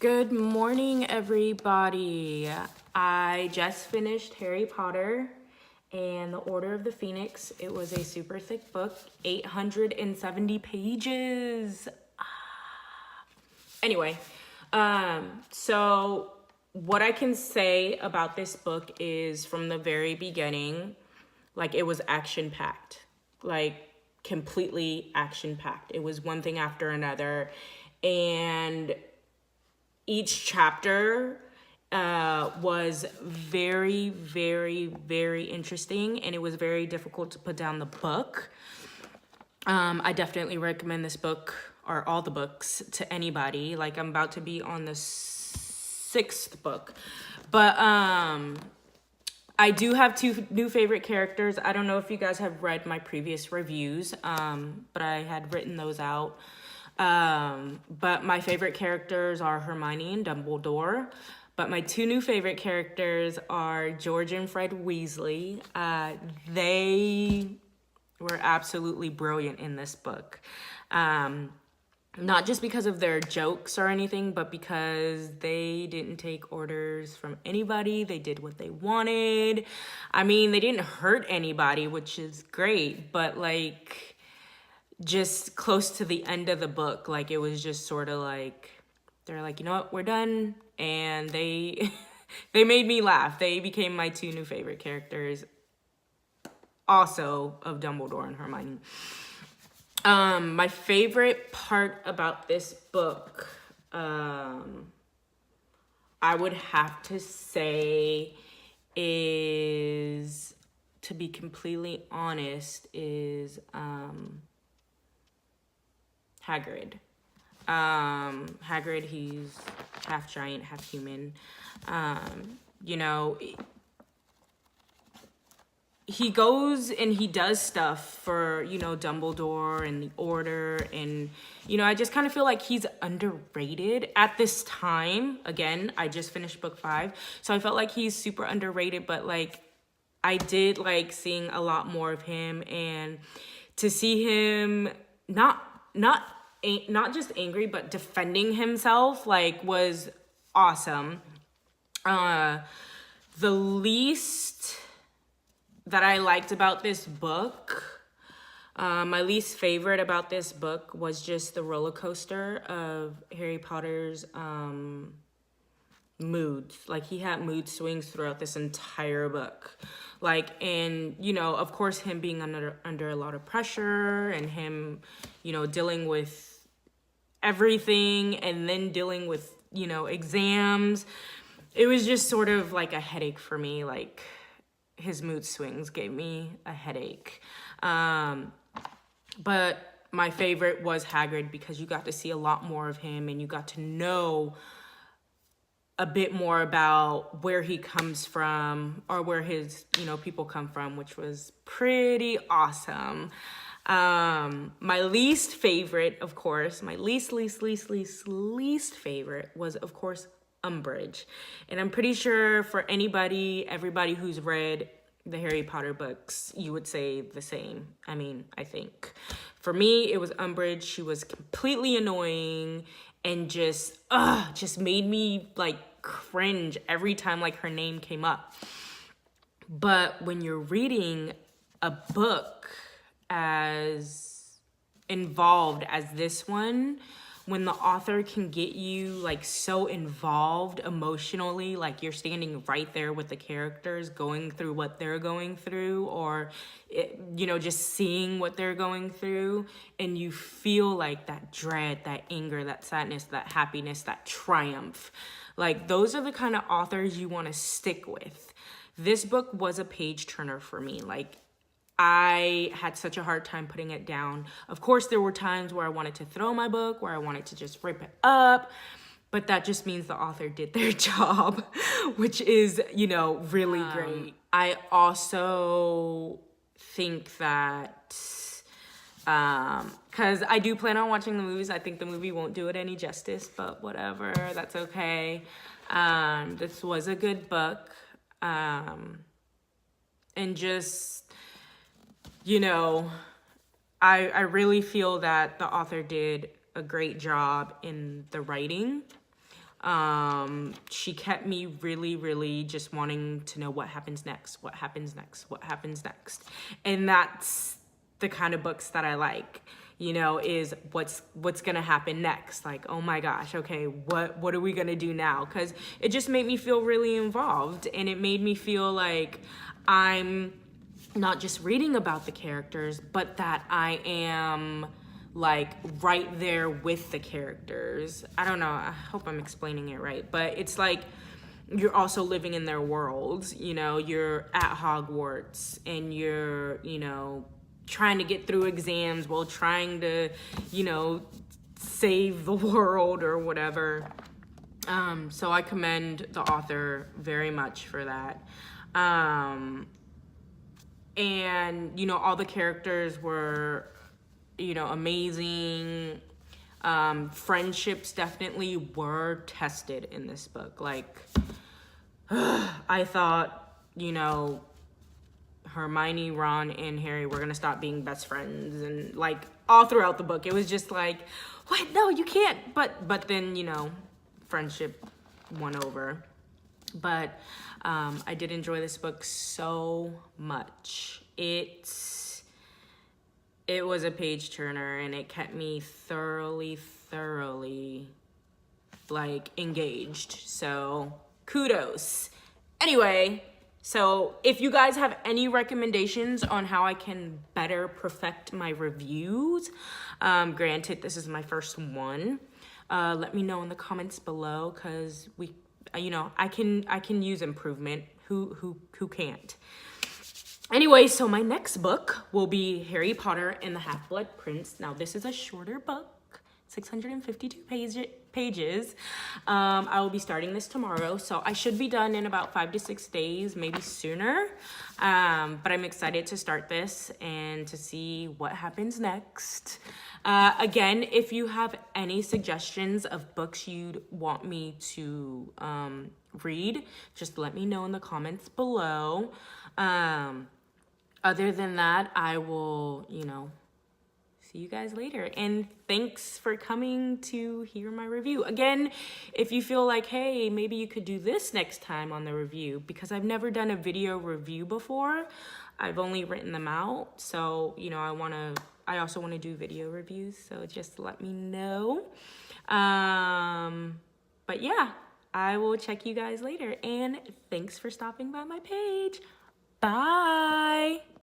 Good morning, everybody. I just finished Harry Potter and the Order of the Phoenix. It was a super thick book, 870 pages. Anyway, so what I can say about this book is from the very beginning, like it was action-packed, like completely action-packed. It was one thing after another, and each chapter was very, very, very interesting, and it was very difficult to put down the book. I definitely recommend this book, or all the books, to anybody. Like, I'm about to be on the sixth book. But I do have two new favorite characters. I don't know if you guys have read my previous reviews, but I had written those out. But my favorite characters are Hermione and Dumbledore. But my two new favorite characters are George and Fred Weasley. They were absolutely brilliant in this book. Not just because of their jokes or anything, but because they didn't take orders from anybody. They did what they wanted. I mean, they didn't hurt anybody, which is great, but like, just close to the end of the book, like it was just sort of like, they're like, you know what, we're done. And they they made me laugh. They became my two new favorite characters, also of Dumbledore and Hermione. My favorite part about this book, I would have to say is, to be completely honest, is Hagrid. Hagrid, he's half giant, half human. You know, he goes and he does stuff for, you know, Dumbledore and the Order. And, you know, I just kind of feel like he's underrated at this time. Again, I just finished book 5. So I felt like he's super underrated, but like, I did like seeing a lot more of him, and to see him not just angry, but defending himself, like, was awesome. The least that I liked about this book, my least favorite about this book was just the roller coaster of Harry Potter's moods. Like, he had mood swings throughout this entire book. Like, and, you know, of course, him being under a lot of pressure, and him, you know, dealing with everything, and then dealing with, you know, exams. It was just sort of like a headache for me. Like, his mood swings gave me a headache. But my favorite was Hagrid, because you got to see a lot more of him, and you got to know a bit more about where he comes from, or where his, you know, people come from, which was pretty awesome. My least favorite, of course, my least favorite was, of course, Umbridge. And I'm pretty sure for everybody who's read the Harry Potter books, you would say the same. I mean, I think. For me, it was Umbridge. She was completely annoying, and just made me like cringe every time like her name came up. But when you're reading a book as involved as this one, when the author can get you like so involved emotionally, like you're standing right there with the characters going through what they're going through, or you know, just seeing what they're going through, and you feel like that dread, that anger, that sadness, that happiness, that triumph. Like, those are the kind of authors you want to stick with. This book was a page turner for me. Like, I had such a hard time putting it down. Of course, there were times where I wanted to throw my book, where I wanted to just rip it up, but that just means the author did their job, which is, you know, really great. I also think that, because I do plan on watching the movies, I think the movie won't do it any justice, but whatever, that's okay. This was a good book. And just, you know, I really feel that the author did a great job in the writing. She kept me really, really just wanting to know what happens next, what happens next, what happens next. And that's the kind of books that I like, you know, is what's gonna happen next. Like, oh my gosh, okay, what are we gonna do now? Because it just made me feel really involved, and it made me feel like I'm not just reading about the characters, but that I am like right there with the characters. I don't know, I hope I'm explaining it right, but it's like you're also living in their worlds, you know, you're at Hogwarts and you're, you know, trying to get through exams while trying to, you know, save the world or whatever. So I commend the author very much for that. And, you know, all the characters were, you know, amazing. Friendships definitely were tested in this book. Like, I thought, you know, Hermione, Ron, and Harry were gonna stop being best friends, and like all throughout the book, it was just like, what? No, you can't. But then, you know, friendship won over. But I did enjoy this book so much. It was a page turner, and it kept me thoroughly like engaged. So kudos. Anyway, so if you guys have any recommendations on how I can better perfect my reviews, granted this is my first one, let me know in the comments below, because you know, I can use improvement. Who can't? Anyway, so my next book will be Harry Potter and the Half-Blood Prince. Now, this is a shorter book, 652 pages. I will be starting this tomorrow, so I should be done in about 5 to 6 days, maybe sooner. But I'm excited to start this and to see what happens next. Again, if you have any suggestions of books you'd want me to read, just let me know in the comments below. Other than that, I will, you know, see you guys later. And thanks for coming to hear my review. Again, if you feel like, hey, maybe you could do this next time on the review, because I've never done a video review before. I've only written them out. So, you know, I also want to do video reviews. So just let me know. But yeah, I will check you guys later. And thanks for stopping by my page. Bye.